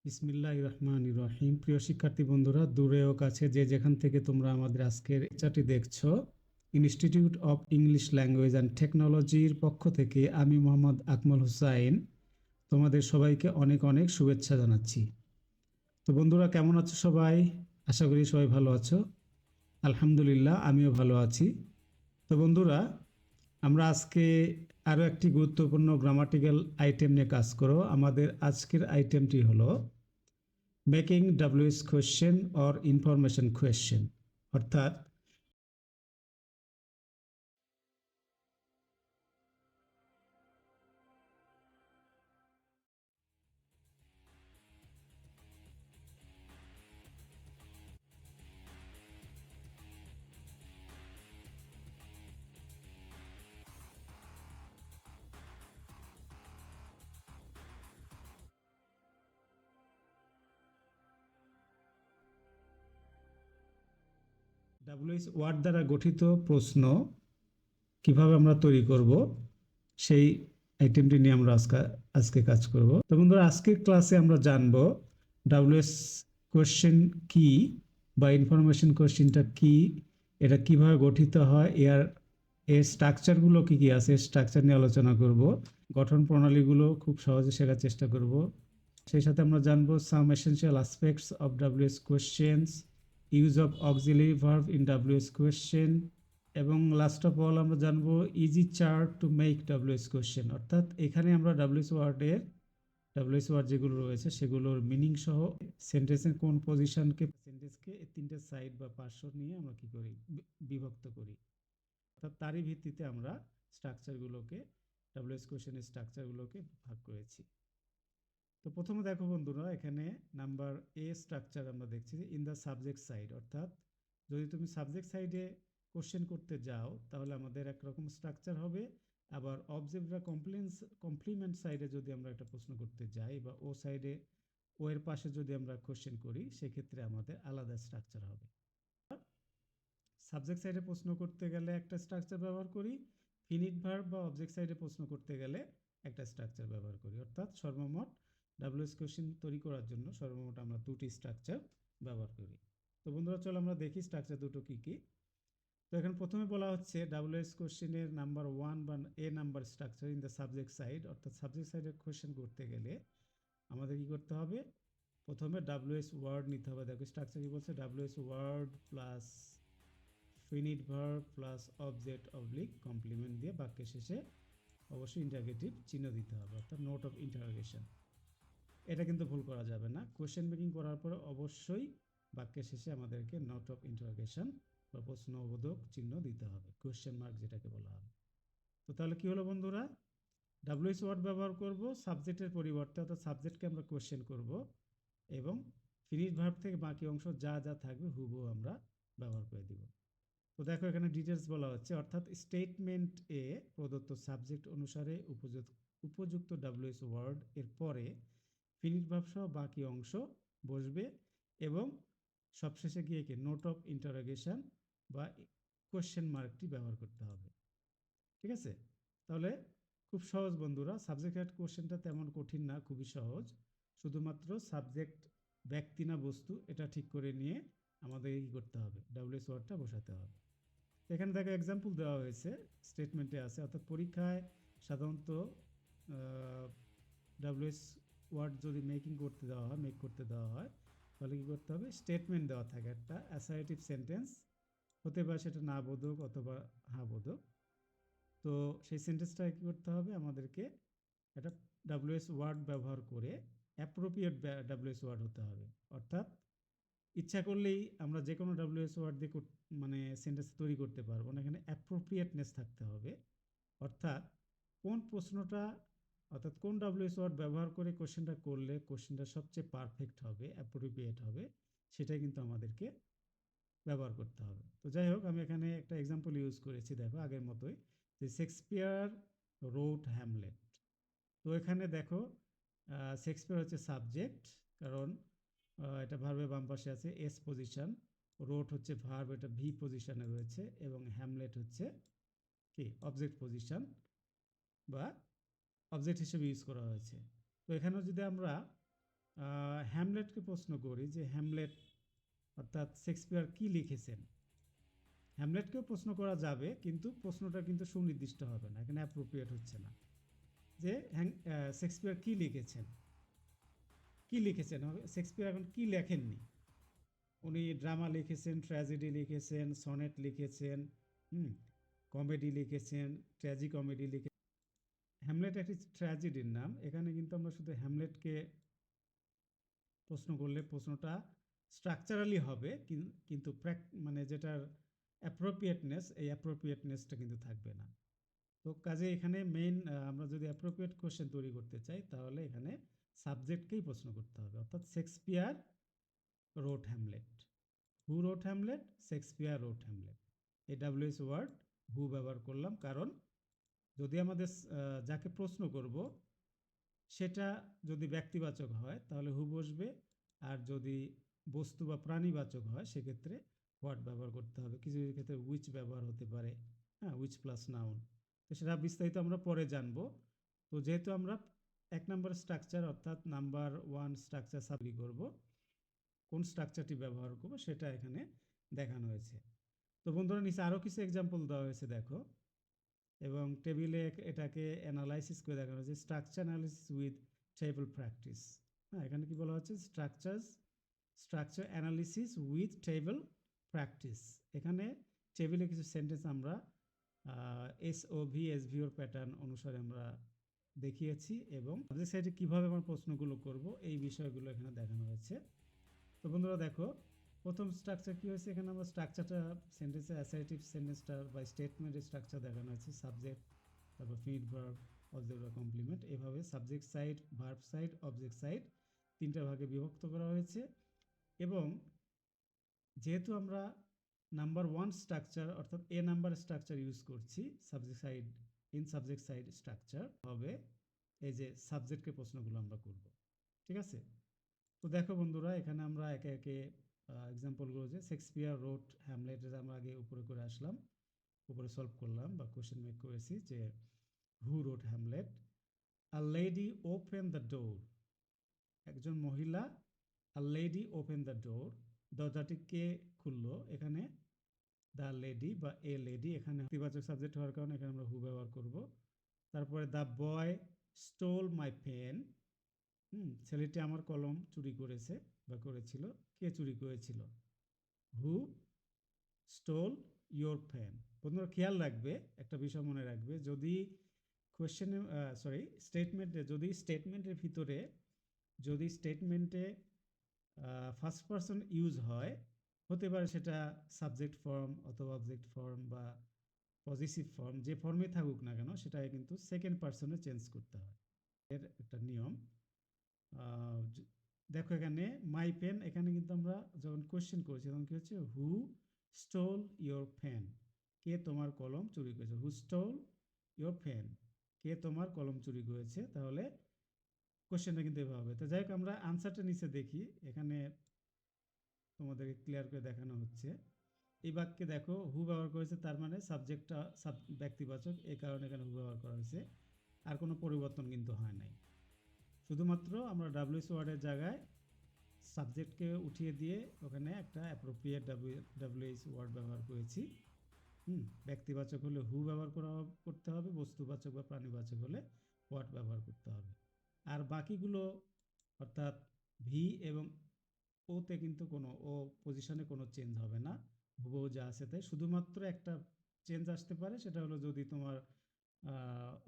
বিসমিল্লাহির রহমানির রহিম। প্রিয় শিক্ষার্থী বন্ধুরা, দূরে ও কাছে যে যেখান থেকে তোমরা আমাদের আজকের লেকচারটি দেখছো, institute of English language and টেকনোলজির পক্ষ থেকে আমি মোহাম্মদ আকমল হুসাইন তোমাদের সবাইকে অনেক অনেক শুভেচ্ছা জানাচ্ছি। তো বন্ধুরা, কেমন আছো সবাই? আশা করি সবাই ভালো আছো। আলহামদুলিল্লাহ, আমিও ভালো আছি। তো বন্ধুরা, আমরা আজকে আরও একটি গুরুত্বপূর্ণ গ্রামাটিক্যাল আইটেম নিয়ে কাজ করব। আমাদের আজকের আইটেমটি হলো making WS question or information question, অর্থাৎ ডাব্লিউএস ওয়ার্ড দ্বারা গঠিত প্রশ্ন কিভাবে আমরা তৈরি করব, সেই আইটেমটি নিয়ে আমরা আজকে কাজ করব। তো বন্ধুরা, আজকের ক্লাসে আমরা জানব ডাব্লিউএস কোয়েশ্চেন কি বা ইনফরমেশন কোয়েশ্চেনটা কি, এটা কিভাবে গঠিত হয়, এর স্ট্রাকচারগুলো কী কী আছে, স্ট্রাকচার নিয়ে আলোচনা করব। গঠন প্রণালীগুলো খুব সহজে শেখার চেষ্টা করব। সেই সাথে আমরা জানবো some essential aspects of WH questions, use of auxiliary verb in WH question, এবং লাস্ট অফ অল আমরা জানবো easy chart to make WH question, অর্থাৎ এখানে আমরা ডাব্লিউএস ওয়ার্ড যেগুলো রয়েছে সেগুলোর মিনিং সহ সেন্টেন্সের কোন সেন্টেন্সকে তিনটে সাইড বা পার্শ্ব নিয়ে আমরা কি করি, বিভক্ত করি। অর্থাৎ তারই ভিত্তিতে আমরা ডাব্লিউএস কোয়েশ্চেনের স্ট্রাকচারগুলোকে ভাগ করেছি। তো প্রথমে দেখো বন্ধুরা, এখানে নাম্বার এ স্ট্রাকচার আমরা দেখছি ইন দ্য সাবজেক্ট সাইড, অর্থাৎ যদি তুমি সাবজেক্ট সাইডে কোশ্চেন করতে যাও তাহলে আমাদের একরকম স্ট্রাকচার হবে, আবার অবজেক্ট বা কমপ্লিমেন্ট সাইডে যদি আমরা একটা প্রশ্ন করতে যাই বা ও এর পাশে যদি আমরা কোশ্চেন করি সেক্ষেত্রে আমাদের আলাদা স্ট্রাকচার হবে। সাবজেক্ট সাইডে প্রশ্ন করতে গেলে একটা স্ট্রাকচার ব্যবহার করি, ফিনিট ভার্ব বা অবজেক্ট সাইডে প্রশ্ন করতে গেলে একটা স্ট্রাকচার ব্যবহার করি, অর্থাৎ সর্বমোট ডাব্লিউএস কোশ্চেন তৈরি করার জন্য সর্বমোট আমরা দুটি স্ট্রাকচার ব্যবহার করি। তো বন্ধুরা, চলো আমরা দেখি স্ট্রাকচার দুটো কী কী। তো এখানে প্রথমে বলা হচ্ছে ডাব্লিউএস কোশ্চেনের নাম্বার 1 বা এ number structure in the subject side, অর্থাৎ সাবজেক্ট সাইডে কোশ্চেন করতে গেলে আমাদের কি করতে হবে, প্রথমে ডাব্লিউএস ওয়ার্ড নিতে হবে। দেখো স্ট্রাকচার কি বলছে, WS word plus finite verb plus object oblique complement দিয়ে বাক্যের শেষে অবশ্যই ইন্টারগেটিভ চিহ্ন দিতে হবে, অর্থাৎ নোট অফ ইন্টারোগেশন। এটা কিন্তু ভুল করা যাবে না। কোশ্চেন মেকিং করার পরে অবশ্যই বাক্যের শেষে আমাদেরকে নোট অফ ইন্টারোগেশন বা প্রশ্নবোধক চিহ্ন দিতে হবে, কোশ্চেন মার্ক যেটাকে বলা হবে। তো তাহলে কি হলো বন্ধুরা, ডাব্লিউএস ওয়ার্ড ব্যবহার করব সাবজেক্টের পরিবর্তে, অর্থাৎ সাবজেক্টকে আমরা কোশ্চেন করব এবং ফিনিট ভার্ব থেকে বাকি অংশ যা যা থাকবে হুবহু আমরা ব্যবহার করে দিব। তো দেখো এখানে ডিটেলস বলা হচ্ছে, অর্থাৎ স্টেটমেন্ট এ প্রদত্ত সাবজেক্ট অনুসারে উপযুক্ত ডাব্লিউএস ওয়ার্ড এর পরে ফিনিট ভার্ব সহ বাকি অংশ বসবে এবং সবশেষে গিয়ে কি নোট অফ ইন্টারোগেশন বা কোশ্চেন মার্কটি ব্যবহার করতে হবে। ঠিক আছে, তাহলে খুব সহজ বন্ধুরা, সাবজেক্ট হেড কোশ্চেনটা তেমন কঠিন না, খুবই সহজ। শুধুমাত্র সাবজেক্ট ব্যক্তি না বস্তু এটা ঠিক করে নিয়ে আমাদের কি করতে হবে, ডাব্লিউএস ওয়ার্ডটা বসাতে হবে। এখানে দেখো এক্সাম্পল দেওয়া হয়েছে, স্টেটমেন্টে আছে, অর্থাৎ পরীক্ষায় সাধারণত ডাব্লিউএস ওয়ার্ড যদি মেক করতে দেওয়া হয় তাহলে কী করতে হবে, স্টেটমেন্ট দেওয়া থাকে একটা অ্যাসার্টিভ সেন্টেন্স, হতে পারে সেটা না বোধক অথবা হ্যাঁ বোধক। তো সেই সেন্টেন্সটা কী করতে হবে, আমাদেরকে একটা ডাব্লিউএস ওয়ার্ড ব্যবহার করে অ্যাপ্রোপ্রিয়েট ডাব্লিউএস ওয়ার্ড হতে হবে, অর্থাৎ ইচ্ছা করলেই আমরা যে কোনো ডাব্লিউএস ওয়ার্ড দিয়ে সেন্টেন্স তৈরি করতে পারবো না, এখানে অ্যাপ্রোপ্রিয়েটনেস থাকতে হবে, অর্থাৎ কোন প্রশ্নটা অর্থাৎ কোন ডাব্লিউএস ওয়ার্ড ব্যবহার করে কোশ্চেনটা করলে কোশ্চেনটা সবচেয়ে পারফেক্ট হবে, অ্যাপ্রোপ্রিয়েট হবে, সেটাই কিন্তু আমাদেরকে ব্যবহার করতে হবে। তো যাই হোক, আমি এখানে একটা এক্সাম্পল ইউজ করেছি, দেখো আগের মতোই, যে শেক্সপিয়ার রোট হ্যামলেট। তো এখানে দেখো শেক্সপিয়ার হচ্ছে সাবজেক্ট, কারণ এটা ভার্বের বাম পাশে আছে এস পজিশন, রোট হচ্ছে ভার্ব, এটা ভি পজিশনে রয়েছে, এবং হ্যামলেট হচ্ছে কি অবজেক্ট পজিশন বা অবজেক্ট হিসেবে ইউজ করা হয়েছে। তো এখানেও যদি আমরা হ্যামলেটকে প্রশ্ন করি যে হ্যামলেট অর্থাৎ শেক্সপিয়ার কি লিখেছেন, হ্যামলেটকেও প্রশ্ন করা যাবে, কিন্তু প্রশ্নটা কিন্তু সুনির্দিষ্ট হবে না, এখানে অ্যাপ্রোপ্রিয়েট হচ্ছে না। যে শেক্সপিয়ার কি লিখেছেন, কি লিখেছেন, শেক্সপিয়ার এখন কি লেখেননি। উনি ড্রামা লিখেছেন, ট্র্যাজেডি লিখেছেন, সনেট লিখেছেন, কমেডি লিখেছেন, ট্র্যাজি কমেডি লিখেছেন। হ্যামলেট একটি ট্র্যাজেডির নাম, এখানে কিন্তু আমরা শুধু হ্যামলেটকে প্রশ্ন করলে প্রশ্নটা স্ট্রাকচারালি হবে, কিন্তু মানে যেটার অ্যাপ্রোপ্রিয়েটনেস, এই অ্যাপ্রোপ্রিয়েটনেসটা কিন্তু থাকবে না। তো কাজে এখানে মেইন আমরা যদি অ্যাপ্রোপ্রিয়েট কোশ্চেন তৈরি করতে চাই তাহলে এখানে সাবজেক্টকেই প্রশ্ন করতে হবে, অর্থাৎ শেক্সপিয়ার রোট হ্যামলেট। হু রোট হ্যামলেট, শেক্সপিয়ার রোট হ্যামলেট। এই ডাব্লিউএস ওয়ার্ড হু ব্যবহার করলাম, কারণ যদি আমাদের যাকে প্রশ্ন করব সেটা যদি ব্যক্তিবাচক হয় তাহলে হু বসবে, আর যদি বস্তু বা প্রাণীবাচক হয় সেক্ষেত্রে হোয়াট ব্যবহার করতে হবে। কিছু কিছু ক্ষেত্রে উইচ ব্যবহার হতে পারে, হ্যাঁ, উইচ প্লাস নাউন। তো সেটা বিস্তারিত আমরা পরে জানবো। তো যেহেতু আমরা 1 নম্বর স্ট্রাকচার অর্থাৎ নাম্বার 1 স্ট্রাকচার সাবলি করব, কোন স্ট্রাকচারটি ব্যবহার করব সেটা এখানে দেখানো হয়েছে। তো বন্ধুরা নিচে আরও কিছু এক্সাম্পল দেওয়া হয়েছে দেখো, এবং টেবিলে এটাকে অ্যানালাইসিস করে দেখানো হয়েছে, structure analysis with table practice. হ্যাঁ, এখানে কি বলা হচ্ছে, structure analysis with table practice. এখানে টেবিলে কিছু সেন্টেন্স আমরা এসওভি এসভিওর প্যাটার্ন অনুসারে আমরা দেখিয়েছি, এবং সাবজেক্ট সাইডে কীভাবে আমরা প্রশ্নগুলো করব এই বিষয়গুলো এখানে দেখানো হয়েছে। তো বন্ধুরা দেখো, প্রথম স্ট্রাকচার কী হয়েছে, এখানে আমরা স্ট্রাকচারটা সেন্টেন্সের অ্যাসার্টিভ সেন্টেন্সটা বা স্টেটমেন্টের স্ট্রাকচার দেখানো হয়েছে, সাবজেক্ট, তারপর ফিড ভার্ব, অবজেক্ট বা কমপ্লিমেন্ট, এভাবে subject side, verb side, object side 3টা ভাগে বিভক্ত করা হয়েছে। এবং যেহেতু আমরা নাম্বার 1 স্ট্রাকচার অর্থাৎ এ নাম্বার স্ট্রাকচার ইউজ করছি, subject side, in subject side structure হবে এই যে সাবজেক্টকে প্রশ্নগুলো আমরা করব, ঠিক আছে। তো দেখো বন্ধুরা, এখানে আমরা একে একে এক্সাম্পলগুলো, যে শেক্সপিয়ার রোট হ্যামলেট, আমরা আগে উপরে করে আসলাম, উপরে সলভ করলাম বা কোশ্চেন মেক করেছি যে who wrote Hamlet, a lady open the door, একজন মহিলা, a lady open the door, দরজাটি কে খুললো, এখানে দ্য লেডি বা এ লেডি, এখানে ইতিবাচক সাবজেক্ট হওয়ার কারণে এখানে আমরা হু ব্যবহার করব। তারপরে the boy stole my pen, ছেলেটি আমার কলম চুরি করেছে বা করেছিল, কে চুরি করেছিল, হু স্টোল ইয়োর পেন। বন্ধুরা খেয়াল রাখবে, একটা বিষয় মনে রাখবে, যদি কোয়েশ্চেনে স্টেটমেন্টের ভিতরে যদি স্টেটমেন্টে ফার্স্ট পারসন ইউজ হয়, হতে পারে সেটা সাবজেক্ট ফর্ম অথবা অবজেক্ট ফর্ম বা পজিটিভ ফর্ম, যে ফর্মে থাকুক না কেন সেটাকে কিন্তু সেকেন্ড পারসনে চেঞ্জ করতে হয়, এর একটা নিয়ম। দেখো এখানে মাই পেন, এখানে কিন্তু আমরা যখন কোয়েশ্চেন করছি তখন কী হচ্ছে, হু স্টোল ইয়োর পেন, কে তোমার কলম চুরি করেছে, হু স্টোল ইয়োর পেন, কে তোমার কলম চুরি করেছে, তাহলে কোয়েশ্চেনটা কিন্তু এভাবে হবে। তো যাই হোক, আমরা আনসারটা নিচে দেখি, এখানে তোমাদেরকে ক্লিয়ার করে দেখানো হচ্ছে। এই বাক্যে দেখো হু ব্যবহার করেছে, তার মানে সাবজেক্টটা ব্যক্তিবাচক, এই কারণে এখানে হু ব্যবহার করা হয়েছে, আর কোনো পরিবর্তন কিন্তু হয় নাই। শুধুমাত্র আমরা ডাব্লিউএস ওয়ার্ডের জায়গায় সাবজেক্টকে উঠিয়ে দিয়ে ওখানে একটা অ্যাপ্রোপ্রিয়েট ডাব্লিউএস ওয়ার্ড ব্যবহার করেছি। ব্যক্তিবাচক হলে হু ব্যবহার করতে হবে, বস্তুবাচক বা প্রাণীবাচক হলে হোয়াট ব্যবহার করতে হবে। আর বাকিগুলো অর্থাৎ ভি এবং ওতে কিন্তু কোনো পজিশনে কোনো চেঞ্জ হবে না, হুবহু যা আছে তাই। শুধুমাত্র একটা চেঞ্জ আসতে পারে, সেটা হলো যদি তোমার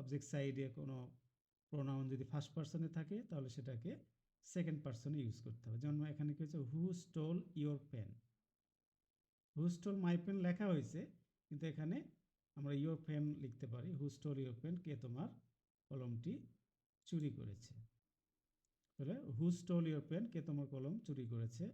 অবজেক্ট সাইডে কোনো প্রোনাউন যদি ফার্স্ট পারসনে থাকে তাহলে সেটাকে সেকেন্ড পারসনে ইউজ করতে হবে। যেমন এখানে কি হচ্ছে, who stole your pen, who stole my pen লেখা হয়েছে, কিন্তু এখানে আমরা ইয়োর পেন লিখতে পারি, হু স্টোল ইয়োর পেন, কে তোমার কলমটি চুরি করেছে। তাহলে হু স্টোল ইয়োর পেন, কে তোমার কলম চুরি করেছে।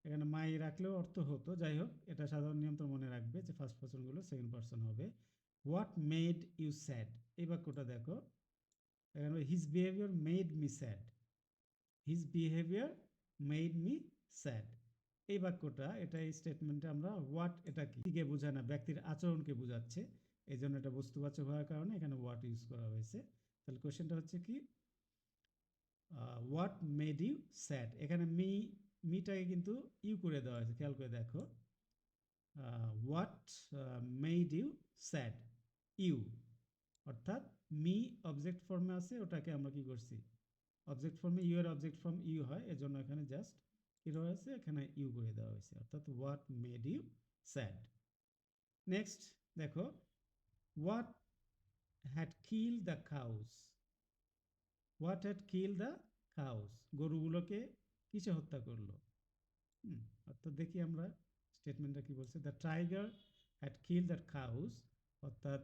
এখানে মাই রাখলেও অর্থ হতো, যাই হোক এটা সাধারণ নিয়ম তো মনে রাখবে যে ফার্স্ট পারসনগুলো সেকেন্ড পারসন হবে। হোয়াট মেড ইউ স্যাড, এই বাক্যটা দেখো, এখানে his behaviour made me sad, his behaviour made me sad, এই বাক্যটা, এটা এই স্টেটমেন্টে আমরা হোয়াট, এটা কিকে বোঝায় না, ব্যক্তির আচরণকে বোঝাচ্ছে, এই জন্য এটা বস্তুবাচক হওয়ার কারণে এখানে হোয়াট ইউজ করা হয়েছে। তাহলে কোয়েশ্চেনটা হচ্ছে কি, হোয়াট মেড ইউ স্যাড, এখানে মিটাকে কিন্তু ইউ করে দেওয়া হয়েছে, খেয়াল করে দেখো। What made you sad, you, অর্থাৎ মি অবজেক্ট ফর্মে আছে, ওটাকে আমরা কি করছি, অবজেক্ট ফর্মে ইউ এর অবজেক্ট ফর্ম ইউ হয়, এজন্য এখানে জাস্ট কি রয়েছে, এখানে ইউ করে দেওয়া হয়েছে, অর্থাৎ what made you sad. Next দেখো, what had kill the cows, what had kill the cows, গরুগুলোকে কিসে হত্যা করলো। অর্থাৎ দেখি আমরা স্টেটমেন্টটা কি বলছে, the tiger had kill the cows, অর্থাৎ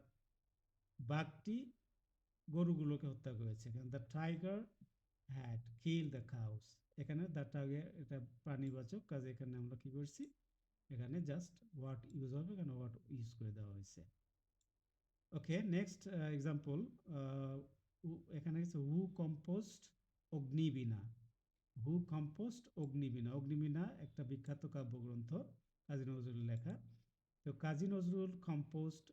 বাঘটি গরুগুলোকে হত্যা করেছে। এখানে the tiger had kill the cows, এখানে দ্য টাইগার এটা প্রাণীবাচক কাজে এখানে আমরা কি করছি, এখানে জাস্ট হোয়াট ইউজ হবে, এখানে হোয়াট ইউজ করে দেওয়া হয়েছে। ওকে, নেক্সট এক্সাম্পল, এখানে হু কম্পোস্ট অগ্নিবীণা, হু কম্পোস্ট অগ্নিবীণা, অগ্নিবীণা একটা বিখ্যাত কাব্যগ্রন্থ কাজী নজরুলের লেখা। তো কাজী নজরুল কম্পোস্ট